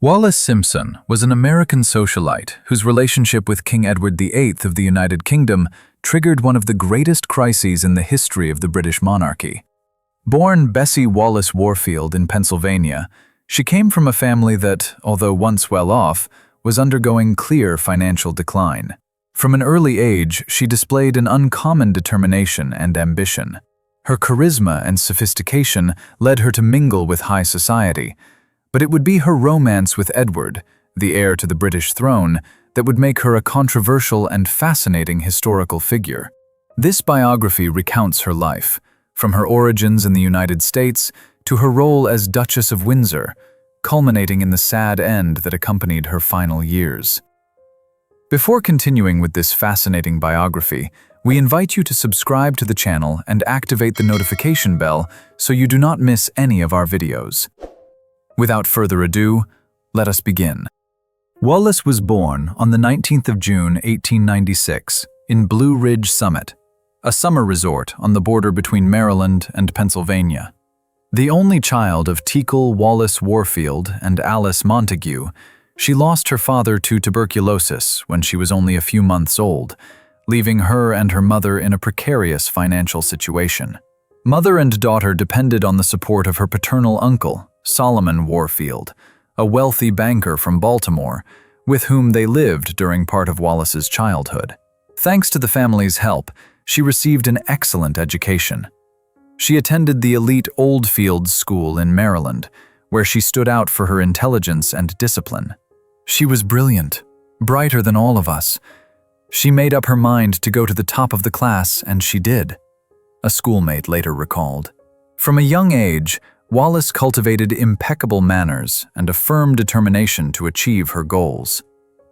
Wallis Simpson was an American socialite whose relationship with King Edward VIII of the United Kingdom triggered one of the greatest crises in the history of the British monarchy. Born Bessie Wallis Warfield in Pennsylvania, she came from a family that, although once well off, was undergoing clear financial decline. From an early age, she displayed an uncommon determination and ambition. Her charisma and sophistication led her to mingle with high society, but it would be her romance with Edward, the heir to the British throne, that would make her a controversial and fascinating historical figure. This biography recounts her life, from her origins in the United States to her role as Duchess of Windsor, culminating in the sad end that accompanied her final years. Before continuing with this fascinating biography, we invite you to subscribe to the channel and activate the notification bell so you do not miss any of our videos. Without further ado, let us begin. Wallis was born on the 19th of June, 1896, in Blue Ridge Summit, a summer resort on the border between Maryland and Pennsylvania. The only child of Teakle Wallis Warfield and Alice Montague, she lost her father to tuberculosis when she was only a few months old, leaving her and her mother in a precarious financial situation. Mother and daughter depended on the support of her paternal uncle, Solomon Warfield, a wealthy banker from Baltimore, with whom they lived during part of Wallis's childhood. Thanks to the family's help, she received an excellent education. She attended the elite Oldfields School in Maryland, where she stood out for her intelligence and discipline. She was brilliant, brighter than all of us. She made up her mind to go to the top of the class, and she did, a schoolmate later recalled. From a young age, Wallis cultivated impeccable manners and a firm determination to achieve her goals.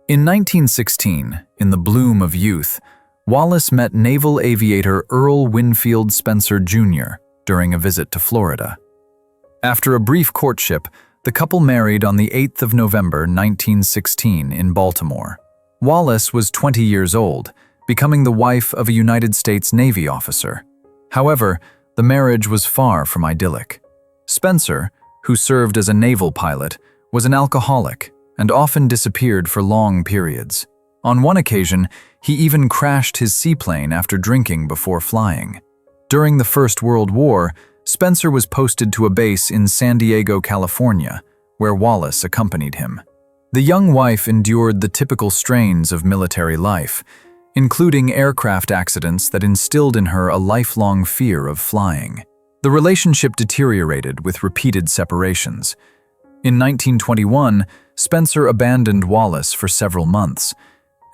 In 1916, in the bloom of youth, Wallis met naval aviator Earl Winfield Spencer Jr. during a visit to Florida. After a brief courtship, the couple married on the 8th of November 1916 in Baltimore. Wallis was 20 years old, becoming the wife of a United States Navy officer. However, the marriage was far from idyllic. Spencer, who served as a naval pilot, was an alcoholic and often disappeared for long periods. On one occasion, he even crashed his seaplane after drinking before flying. During the First World War, Spencer was posted to a base in San Diego, California, where Wallis accompanied him. The young wife endured the typical strains of military life, including aircraft accidents that instilled in her a lifelong fear of flying. The relationship deteriorated with repeated separations. In 1921, Spencer abandoned Wallis for several months,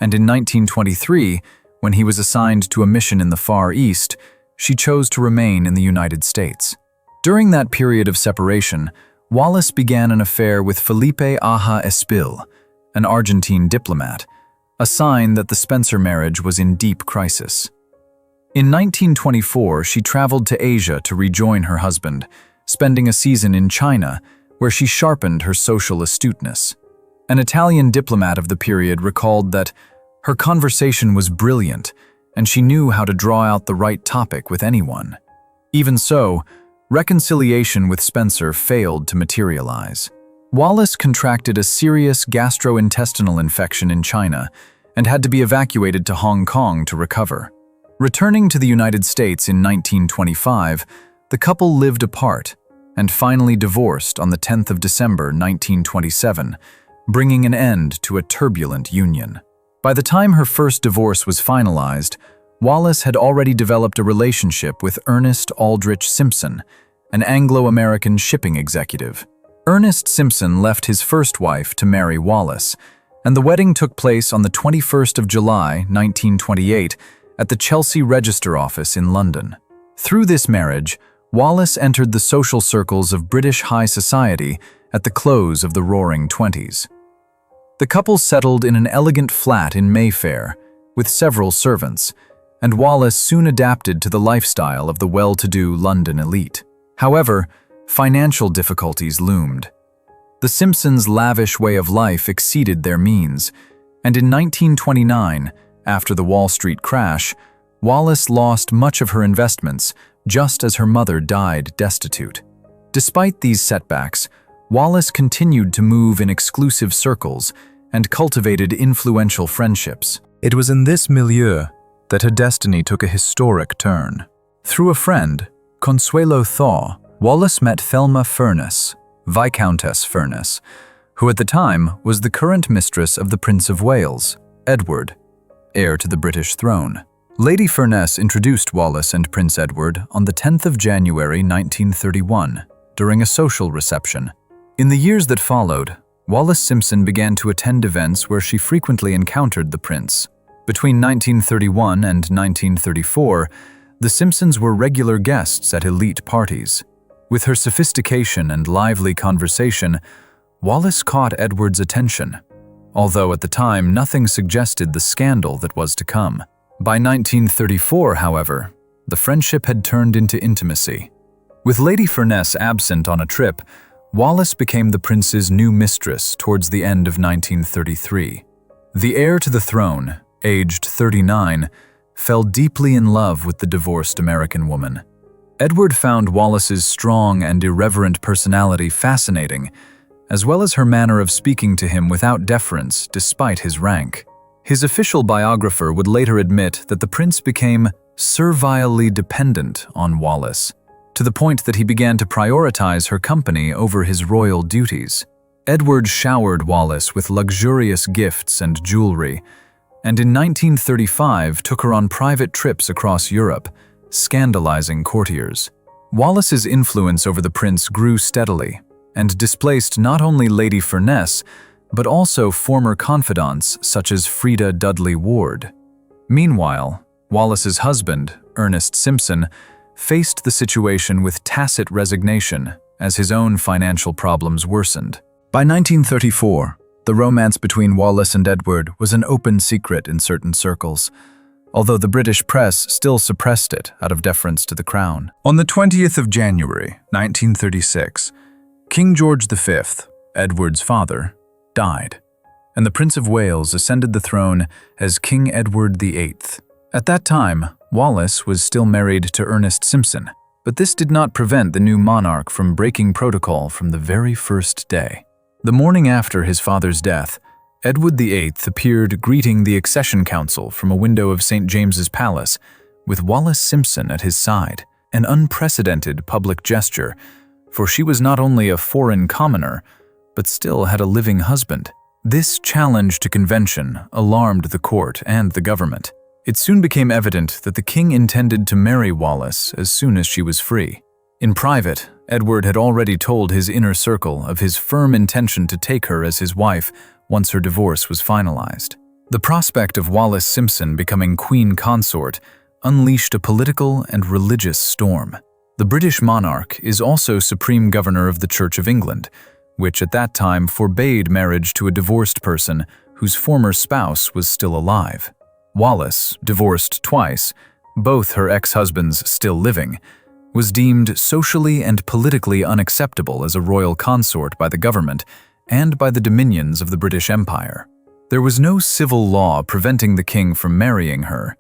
and in 1923, when he was assigned to a mission in the Far East, she chose to remain in the United States. During that period of separation, Wallis began an affair with Felipe Aja Espil, an Argentine diplomat, a sign that the Spencer marriage was in deep crisis. In 1924, she traveled to Asia to rejoin her husband, spending a season in China, where she sharpened her social astuteness. An Italian diplomat of the period recalled that her conversation was brilliant, and she knew how to draw out the right topic with anyone. Even so, reconciliation with Spencer failed to materialize. Wallis contracted a serious gastrointestinal infection in China and had to be evacuated to Hong Kong to recover. Returning to the United States in 1925, the couple lived apart and finally divorced on the 10th of December 1927, bringing an end to a turbulent union. By the time her first divorce was finalized, Wallis had already developed a relationship with Ernest Aldrich Simpson, an Anglo-American shipping executive. Ernest Simpson left his first wife to marry Wallis, and the wedding took place on the 21st of July, 1928, at the Chelsea Register Office in London. Through this marriage, Wallis entered the social circles of British high society at the close of the Roaring Twenties. The couple settled in an elegant flat in Mayfair, with several servants, and Wallis soon adapted to the lifestyle of the well-to-do London elite. However, financial difficulties loomed. The Simpsons' lavish way of life exceeded their means, and in 1929, after the Wall Street crash, Wallis lost much of her investments just as her mother died destitute. Despite these setbacks, Wallis continued to move in exclusive circles and cultivated influential friendships. It was in this milieu that her destiny took a historic turn. Through a friend, Consuelo Thaw, Wallis met Thelma Furness, Viscountess Furness, who at the time was the current mistress of the Prince of Wales, Edward, heir to the British throne. Lady Furness introduced Wallis and Prince Edward on the 10th of January 1931 during a social reception. In the years that followed, Wallis Simpson began to attend events where she frequently encountered the prince. Between 1931 and 1934, the Simpsons were regular guests at elite parties. With her sophistication and lively conversation, Wallis caught Edward's attention, although at the time nothing suggested the scandal that was to come. By 1934, however, the friendship had turned into intimacy. With Lady Furness absent on a trip, Wallis became the prince's new mistress towards the end of 1933. The heir to the throne, aged 39, fell deeply in love with the divorced American woman. Edward found Wallis's strong and irreverent personality fascinating, as well as her manner of speaking to him without deference despite his rank. His official biographer would later admit that the prince became servilely dependent on Wallis, to the point that he began to prioritize her company over his royal duties. Edward showered Wallis with luxurious gifts and jewelry, and in 1935 took her on private trips across Europe, scandalizing courtiers. Wallis's influence over the prince grew steadily, and displaced not only Lady Furness, but also former confidants such as Freda Dudley Ward. Meanwhile, Wallis's husband, Ernest Simpson, faced the situation with tacit resignation as his own financial problems worsened. By 1934, the romance between Wallis and Edward was an open secret in certain circles, although the British press still suppressed it out of deference to the crown. On the 20th of January, 1936, King George V, Edward's father, died, and the Prince of Wales ascended the throne as King Edward VIII. At that time, Wallis was still married to Ernest Simpson, but this did not prevent the new monarch from breaking protocol from the very first day. The morning after his father's death, Edward VIII appeared greeting the accession council from a window of St. James's Palace, with Wallis Simpson at his side, an unprecedented public gesture, for she was not only a foreign commoner, but still had a living husband. This challenge to convention alarmed the court and the government. It soon became evident that the king intended to marry Wallis as soon as she was free. In private, Edward had already told his inner circle of his firm intention to take her as his wife once her divorce was finalized. The prospect of Wallis Simpson becoming queen consort unleashed a political and religious storm. The British monarch is also supreme governor of the Church of England, which at that time forbade marriage to a divorced person whose former spouse was still alive. Wallis, divorced twice, both her ex-husbands still living, was deemed socially and politically unacceptable as a royal consort by the government and by the dominions of the British Empire. There was no civil law preventing the king from marrying her,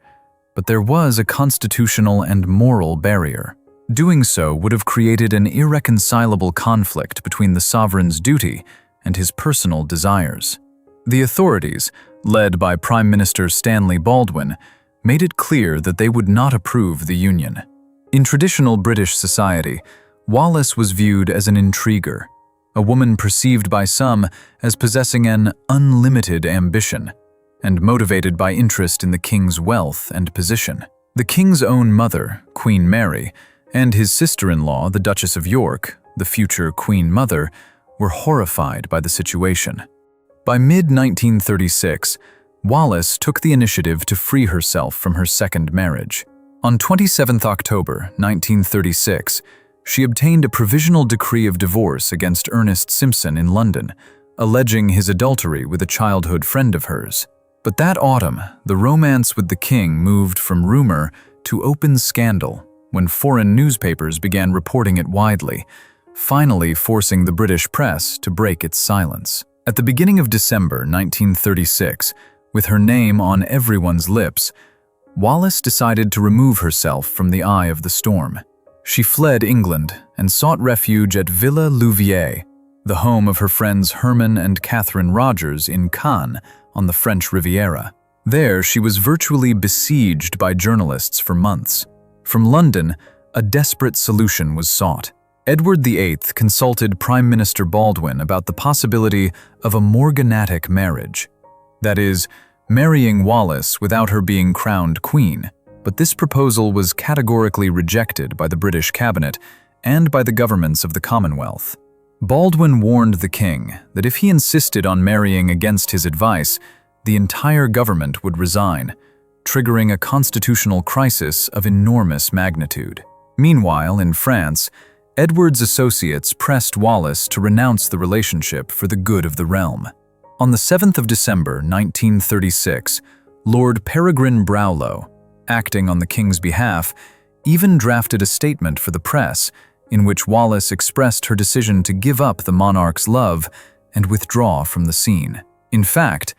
but there was a constitutional and moral barrier. Doing so would have created an irreconcilable conflict between the sovereign's duty and his personal desires. The authorities, led by Prime Minister Stanley Baldwin, made it clear that they would not approve the union. In traditional British society, Wallis was viewed as an intriguer, a woman perceived by some as possessing an unlimited ambition, and motivated by interest in the king's wealth and position. The king's own mother, Queen Mary, and his sister-in-law, the Duchess of York, the future Queen Mother, were horrified by the situation. By mid-1936, Wallis took the initiative to free herself from her second marriage. On 27 October 1936, she obtained a provisional decree of divorce against Ernest Simpson in London, alleging his adultery with a childhood friend of hers. But that autumn, the romance with the king moved from rumor to open scandal when foreign newspapers began reporting it widely, finally forcing the British press to break its silence. At the beginning of December 1936, with her name on everyone's lips, Wallis decided to remove herself from the eye of the storm. She fled England and sought refuge at Villa Louviers, the home of her friends Herman and Catherine Rogers in Cannes on the French Riviera. There, she was virtually besieged by journalists for months. From London, a desperate solution was sought. Edward VIII consulted Prime Minister Baldwin about the possibility of a morganatic marriage. That is, marrying Wallis without her being crowned queen, but this proposal was categorically rejected by the British cabinet and by the governments of the Commonwealth. Baldwin warned the king that if he insisted on marrying against his advice, the entire government would resign, triggering a constitutional crisis of enormous magnitude. Meanwhile, in France, Edward's associates pressed Wallis to renounce the relationship for the good of the realm. On the 7th of December 1936, Lord Peregrine Brownlow, acting on the king's behalf, even drafted a statement for the press in which Wallis expressed her decision to give up the monarch's love and withdraw from the scene. In fact,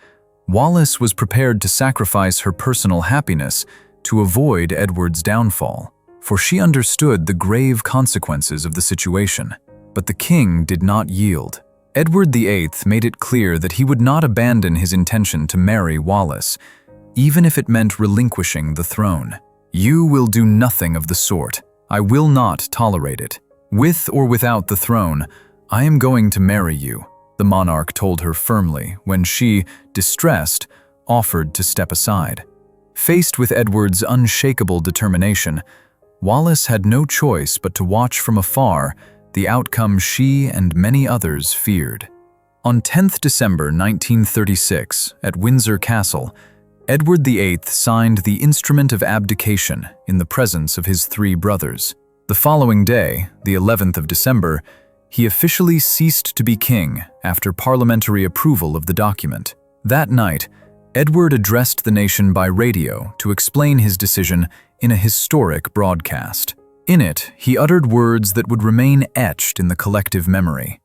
Wallis was prepared to sacrifice her personal happiness to avoid Edward's downfall, for she understood the grave consequences of the situation. But the king did not yield. Edward VIII made it clear that he would not abandon his intention to marry Wallis, even if it meant relinquishing the throne. "You will do nothing of the sort. I will not tolerate it. With or without the throne, I am going to marry you," the monarch told her firmly when she, distressed, offered to step aside. Faced with Edward's unshakable determination, Wallis had no choice but to watch from afar the outcome she and many others feared. On 10th December 1936, at Windsor Castle, Edward VIII signed the instrument of abdication in the presence of his three brothers. The following day, the 11th of December, he officially ceased to be king after parliamentary approval of the document. That night, Edward addressed the nation by radio to explain his decision in a historic broadcast. In it, he uttered words that would remain etched in the collective memory.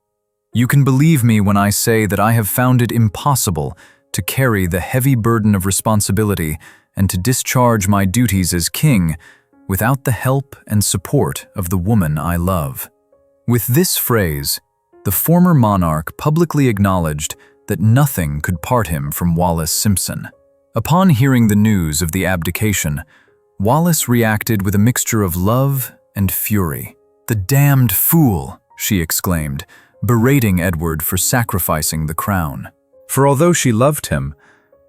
"You can believe me when I say that I have found it impossible to carry the heavy burden of responsibility and to discharge my duties as king without the help and support of the woman I love." With this phrase, the former monarch publicly acknowledged that nothing could part him from Wallis Simpson. Upon hearing the news of the abdication, Wallis reacted with a mixture of love and fury. "The damned fool!" she exclaimed, berating Edward for sacrificing the crown. For although she loved him,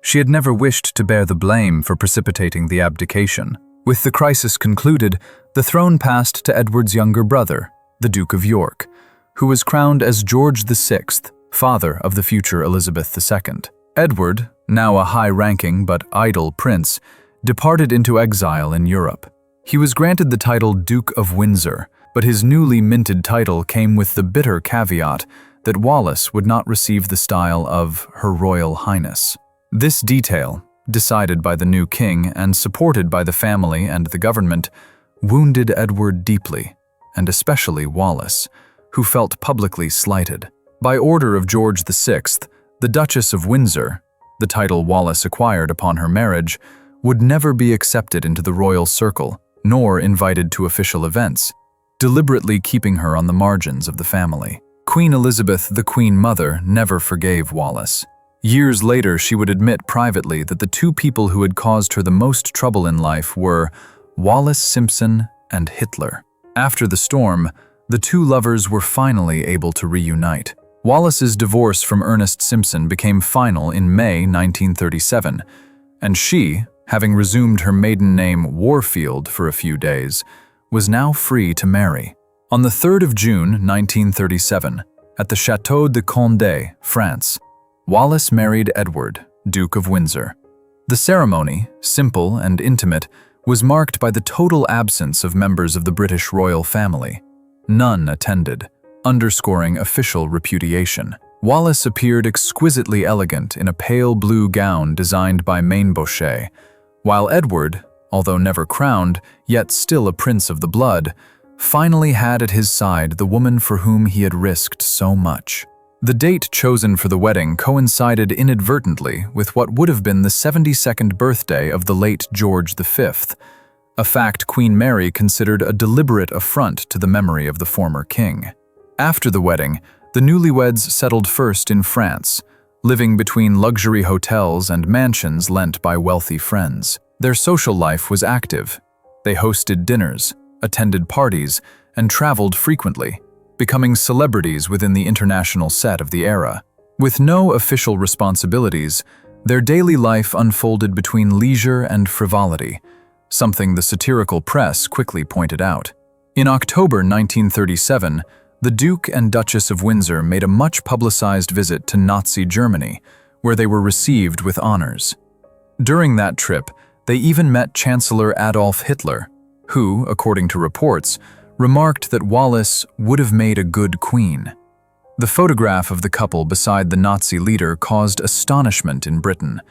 she had never wished to bear the blame for precipitating the abdication. With the crisis concluded, the throne passed to Edward's younger brother, the Duke of York, who was crowned as George VI, father of the future Elizabeth II. Edward, now a high-ranking but idle prince, departed into exile in Europe. He was granted the title Duke of Windsor, but his newly minted title came with the bitter caveat that Wallis would not receive the style of Her Royal Highness. This detail, decided by the new king and supported by the family and the government, wounded Edward deeply, and especially Wallis, who felt publicly slighted. By order of George VI, the Duchess of Windsor, the title Wallis acquired upon her marriage, would never be accepted into the royal circle, nor invited to official events, deliberately keeping her on the margins of the family. Queen Elizabeth, the Queen Mother, never forgave Wallis. Years later, she would admit privately that the two people who had caused her the most trouble in life were Wallis Simpson and Hitler. After the storm, the two lovers were finally able to reunite. Wallis's divorce from Ernest Simpson became final in May 1937, and she, having resumed her maiden name Warfield for a few days, was now free to marry. On the 3rd of June 1937, at the Château de Condé, France, Wallis married Edward, Duke of Windsor. The ceremony, simple and intimate, was marked by the total absence of members of the British royal family. None attended, underscoring official repudiation. Wallis appeared exquisitely elegant in a pale blue gown designed by Mainbochet, while Edward, although never crowned, yet still a prince of the blood, finally had at his side the woman for whom he had risked so much. The date chosen for the wedding coincided inadvertently with what would have been the 72nd birthday of the late George V, a fact Queen Mary considered a deliberate affront to the memory of the former king. After the wedding, The newlyweds settled first in France, living between luxury hotels and mansions lent by wealthy friends. Their social life was active. They hosted dinners, attended parties, and traveled frequently, becoming celebrities within the international set of the era. With no official responsibilities, their daily life unfolded between leisure and frivolity, something the satirical press quickly pointed out. In October 1937, the Duke and Duchess of Windsor made a much-publicized visit to Nazi Germany, where they were received with honors. During that trip, they even met Chancellor Adolf Hitler, who, according to reports, remarked that Wallis would have made a good queen. The photograph of the couple beside the Nazi leader caused astonishment in Britain.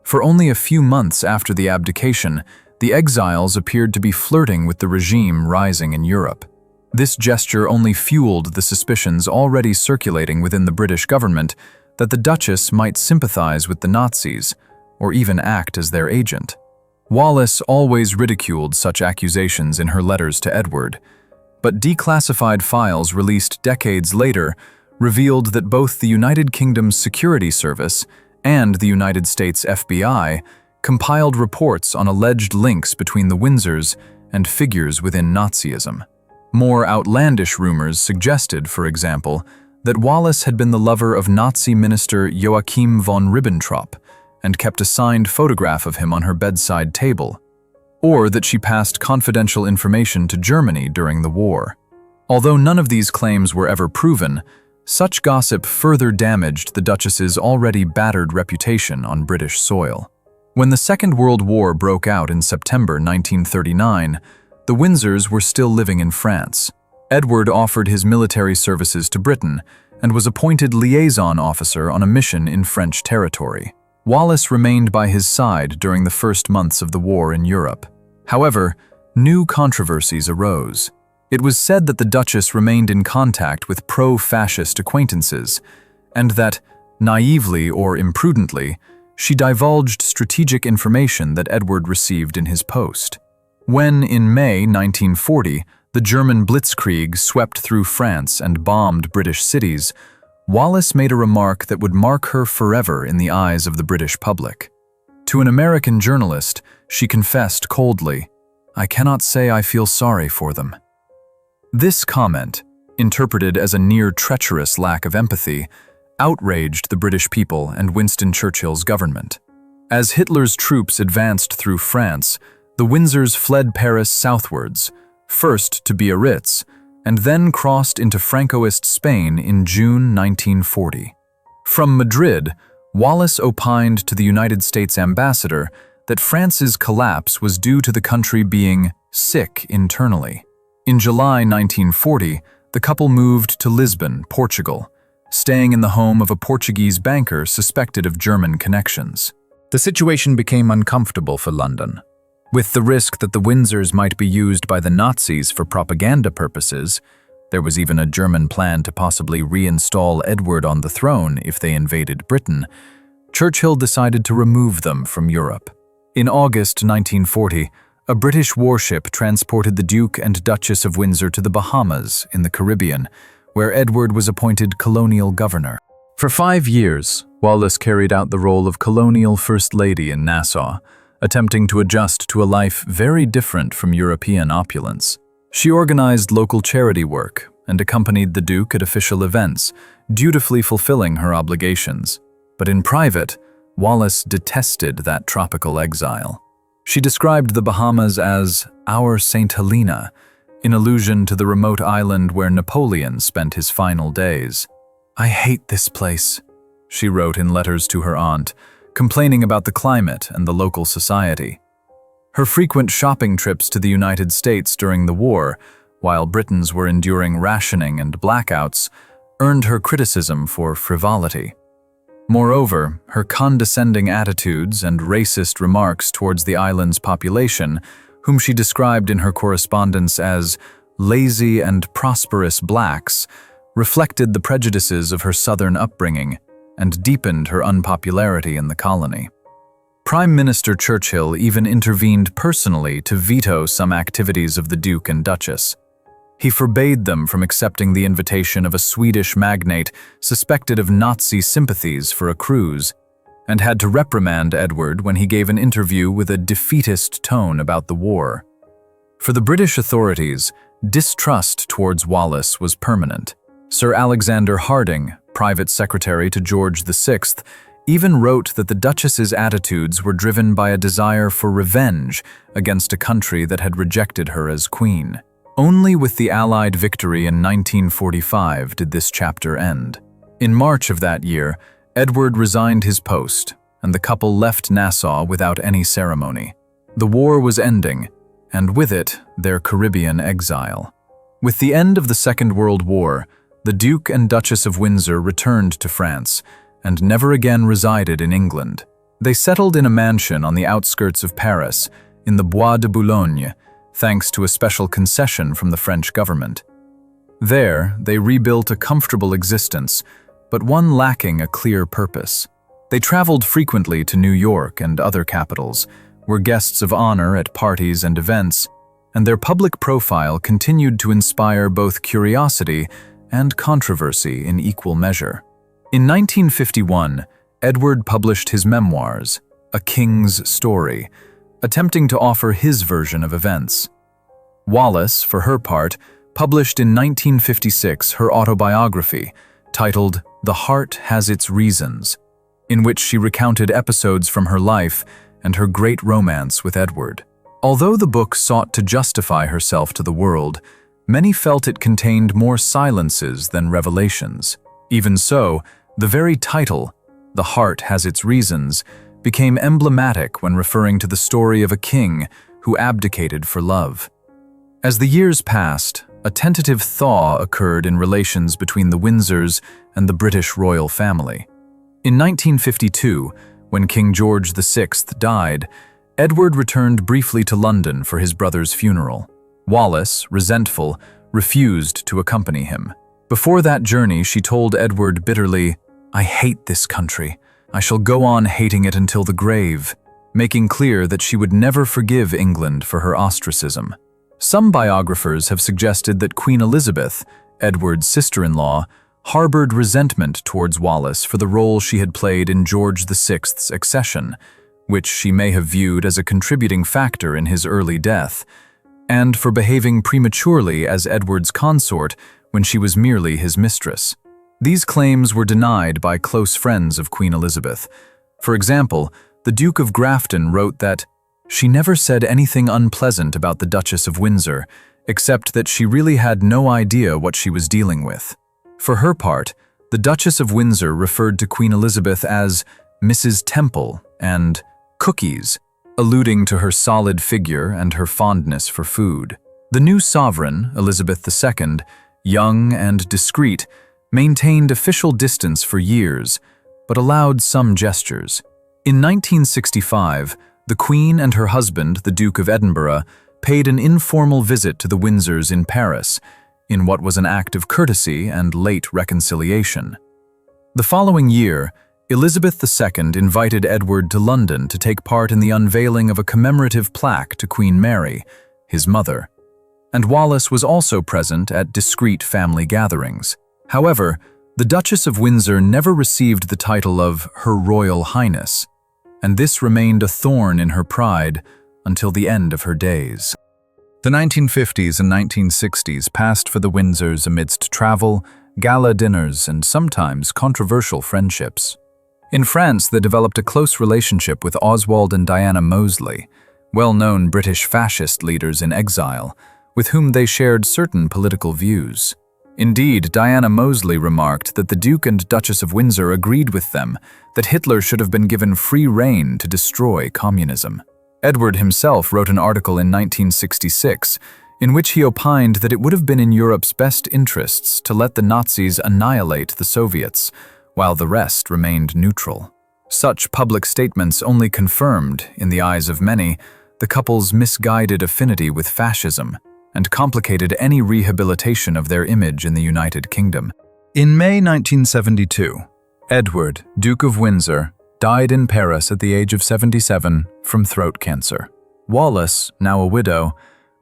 For only a few months after the abdication, the exiles appeared to be flirting with the regime rising in Europe. This gesture only fueled the suspicions already circulating within the British government that the Duchess might sympathize with the Nazis, or even act as their agent. Wallis always ridiculed such accusations in her letters to Edward, but declassified files released decades later revealed that both the United Kingdom's Security Service and the United States FBI compiled reports on alleged links between the Windsors and figures within Nazism. More outlandish rumors suggested, for example, that Wallis had been the lover of Nazi minister Joachim von Ribbentrop and kept a signed photograph of him on her bedside table, or that she passed confidential information to Germany during the war. Although none of these claims were ever proven, such gossip further damaged the Duchess's already battered reputation on British soil. When the Second World War broke out in September 1939, the Windsors were still living in France. Edward offered his military services to Britain and was appointed liaison officer on a mission in French territory. Wallis remained by his side during the first months of the war in Europe. However, new controversies arose. It was said that the Duchess remained in contact with pro-fascist acquaintances, and that, naively or imprudently, she divulged strategic information that Edward received in his post. When, in May 1940, the German Blitzkrieg swept through France and bombed British cities, Wallis made a remark that would mark her forever in the eyes of the British public. To an American journalist, she confessed coldly, "I cannot say I feel sorry for them." This comment, interpreted as a near-treacherous lack of empathy, outraged the British people and Winston Churchill's government. As Hitler's troops advanced through France, the Windsors fled Paris southwards, first to Biarritz, and then crossed into Francoist Spain in June 1940. From Madrid, Wallis opined to the United States ambassador that France's collapse was due to the country being sick internally. In July 1940, the couple moved to Lisbon, Portugal, staying in the home of a Portuguese banker suspected of German connections. The situation became uncomfortable for London. With the risk that the Windsors might be used by the Nazis for propaganda purposes, there was even a German plan to possibly reinstall Edward on the throne if they invaded Britain, Churchill decided to remove them from Europe. In August 1940, a British warship transported the Duke and Duchess of Windsor to the Bahamas in the Caribbean, where Edward was appointed colonial governor. For 5 years, Wallis carried out the role of colonial First Lady in Nassau, attempting to adjust to a life very different from European opulence. She organized local charity work and accompanied the Duke at official events, dutifully fulfilling her obligations. But in private, Wallis detested that tropical exile. She described the Bahamas as our St. Helena, in allusion to the remote island where Napoleon spent his final days. "I hate this place," she wrote in letters to her aunt, complaining about the climate and the local society. Her frequent shopping trips to the United States during the war, while Britons were enduring rationing and blackouts, earned her criticism for frivolity. Moreover, her condescending attitudes and racist remarks towards the island's population, whom she described in her correspondence as lazy and prosperous blacks, reflected the prejudices of her southern upbringing and deepened her unpopularity in the colony. Prime Minister Churchill even intervened personally to veto some activities of the Duke and Duchess. He forbade them from accepting the invitation of a Swedish magnate suspected of Nazi sympathies for a cruise, and had to reprimand Edward when he gave an interview with a defeatist tone about the war. For the British authorities, distrust towards Wallis was permanent. Sir Alexander Harding, private secretary to George VI, even wrote that the Duchess's attitudes were driven by a desire for revenge against a country that had rejected her as queen. Only with the Allied victory in 1945 did this chapter end. In March of that year, Edward resigned his post, and the couple left Nassau without any ceremony. The war was ending, and with it, their Caribbean exile. With the end of the Second World War, the Duke and Duchess of Windsor returned to France, and never again resided in England. They settled in a mansion on the outskirts of Paris, in the Bois de Boulogne, thanks to a special concession from the French government. There, they rebuilt a comfortable existence, but one lacking a clear purpose. They traveled frequently to New York and other capitals, were guests of honor at parties and events, and their public profile continued to inspire both curiosity and controversy in equal measure. In 1951, Edward published his memoirs, A King's Story, attempting to offer his version of events. Wallis, for her part, published in 1956 her autobiography, titled The Heart Has Its Reasons, in which she recounted episodes from her life and her great romance with Edward. Although the book sought to justify herself to the world, many felt it contained more silences than revelations. Even so, the very title, The Heart Has Its Reasons, became emblematic when referring to the story of a king who abdicated for love. As the years passed, a tentative thaw occurred in relations between the Windsors and the British royal family. In 1952, when King George VI died, Edward returned briefly to London for his brother's funeral. Wallis, resentful, refused to accompany him. Before that journey, she told Edward bitterly, "I hate this country. I shall go on hating it until the grave," making clear that she would never forgive England for her ostracism. Some biographers have suggested that Queen Elizabeth, Edward's sister-in-law, harbored resentment towards Wallis for the role she had played in George VI's accession, which she may have viewed as a contributing factor in his early death, and for behaving prematurely as Edward's consort when she was merely his mistress. These claims were denied by close friends of Queen Elizabeth. For example, the Duke of Grafton wrote that she never said anything unpleasant about the Duchess of Windsor, except that she really had no idea what she was dealing with. For her part, the Duchess of Windsor referred to Queen Elizabeth as Mrs. Temple and cookies, alluding to her solid figure and her fondness for food. The new sovereign, Elizabeth II, young and discreet, maintained official distance for years, but allowed some gestures. In 1965, the Queen and her husband, the Duke of Edinburgh, paid an informal visit to the Windsors in Paris, in what was an act of courtesy and late reconciliation. The following year, Elizabeth II invited Edward to London to take part in the unveiling of a commemorative plaque to Queen Mary, his mother, and Wallis was also present at discreet family gatherings. However, the Duchess of Windsor never received the title of Her Royal Highness, and this remained a thorn in her pride until the end of her days. The 1950s and 1960s passed for the Windsors amidst travel, gala dinners, and sometimes controversial friendships. In France, they developed a close relationship with Oswald and Diana Moseley, well-known British fascist leaders in exile, with whom they shared certain political views. Indeed, Diana Moseley remarked that the Duke and Duchess of Windsor agreed with them that Hitler should have been given free rein to destroy communism. Edward himself wrote an article in 1966 in which he opined that it would have been in Europe's best interests to let the Nazis annihilate the Soviets, while the rest remained neutral. Such public statements only confirmed, in the eyes of many, the couple's misguided affinity with fascism, and complicated any rehabilitation of their image in the United Kingdom. In May 1972, Edward, Duke of Windsor, died in Paris at the age of 77 from throat cancer. Wallis, now a widow,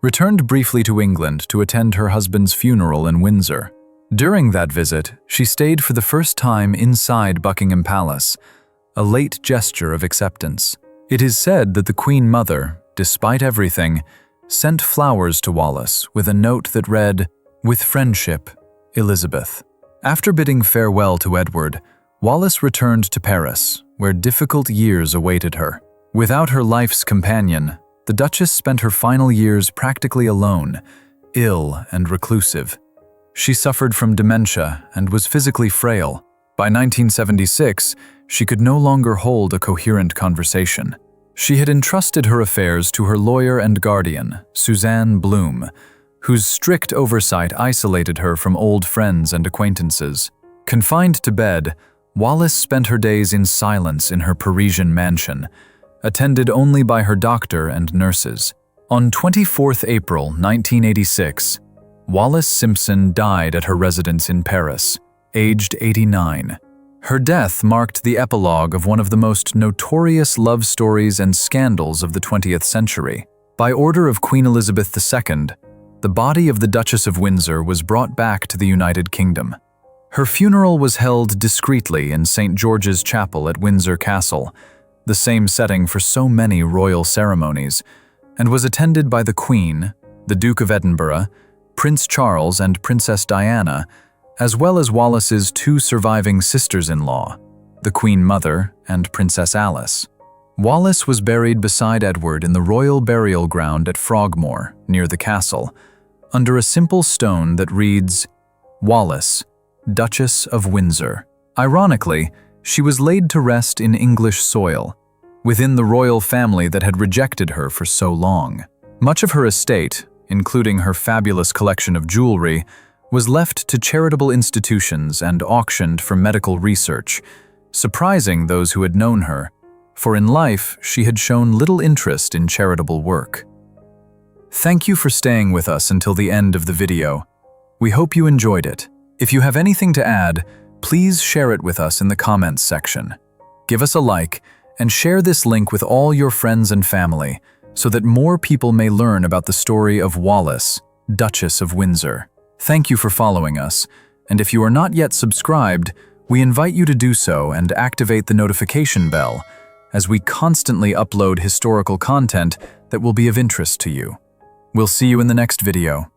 returned briefly to England to attend her husband's funeral in Windsor. During that visit, she stayed for the first time inside Buckingham Palace, a late gesture of acceptance. It is said that the Queen Mother, despite everything, sent flowers to Wallis with a note that read, "With friendship, Elizabeth." After bidding farewell to Edward, Wallis returned to Paris, where difficult years awaited her. Without her life's companion, the Duchess spent her final years practically alone, ill and reclusive. She suffered from dementia and was physically frail. By 1976, she could no longer hold a coherent conversation. She had entrusted her affairs to her lawyer and guardian, Suzanne Bloom, whose strict oversight isolated her from old friends and acquaintances. Confined to bed, Wallis spent her days in silence in her Parisian mansion, attended only by her doctor and nurses. On 24 April 1986, Wallis Simpson died at her residence in Paris, aged 89. Her death marked the epilogue of one of the most notorious love stories and scandals of the 20th century. By order of Queen Elizabeth II, the body of the Duchess of Windsor was brought back to the United Kingdom. Her funeral was held discreetly in St. George's Chapel at Windsor Castle, the same setting for so many royal ceremonies, and was attended by the Queen, the Duke of Edinburgh, Prince Charles and Princess Diana, as well as Wallis's two surviving sisters-in-law, the Queen Mother and Princess Alice. Wallis was buried beside Edward in the royal burial ground at Frogmore, near the castle, under a simple stone that reads, "Wallis, Duchess of Windsor." Ironically, she was laid to rest in English soil, within the royal family that had rejected her for so long. Much of her estate, including her fabulous collection of jewelry, was left to charitable institutions and auctioned for medical research, surprising those who had known her, for in life she had shown little interest in charitable work. Thank you for staying with us until the end of the video. We hope you enjoyed it. If you have anything to add, please share it with us in the comments section. Give us a like and share this link with all your friends and family so that more people may learn about the story of Wallis, Duchess of Windsor. Thank you for following us, and if you are not yet subscribed, we invite you to do so and activate the notification bell, as we constantly upload historical content that will be of interest to you. We'll see you in the next video.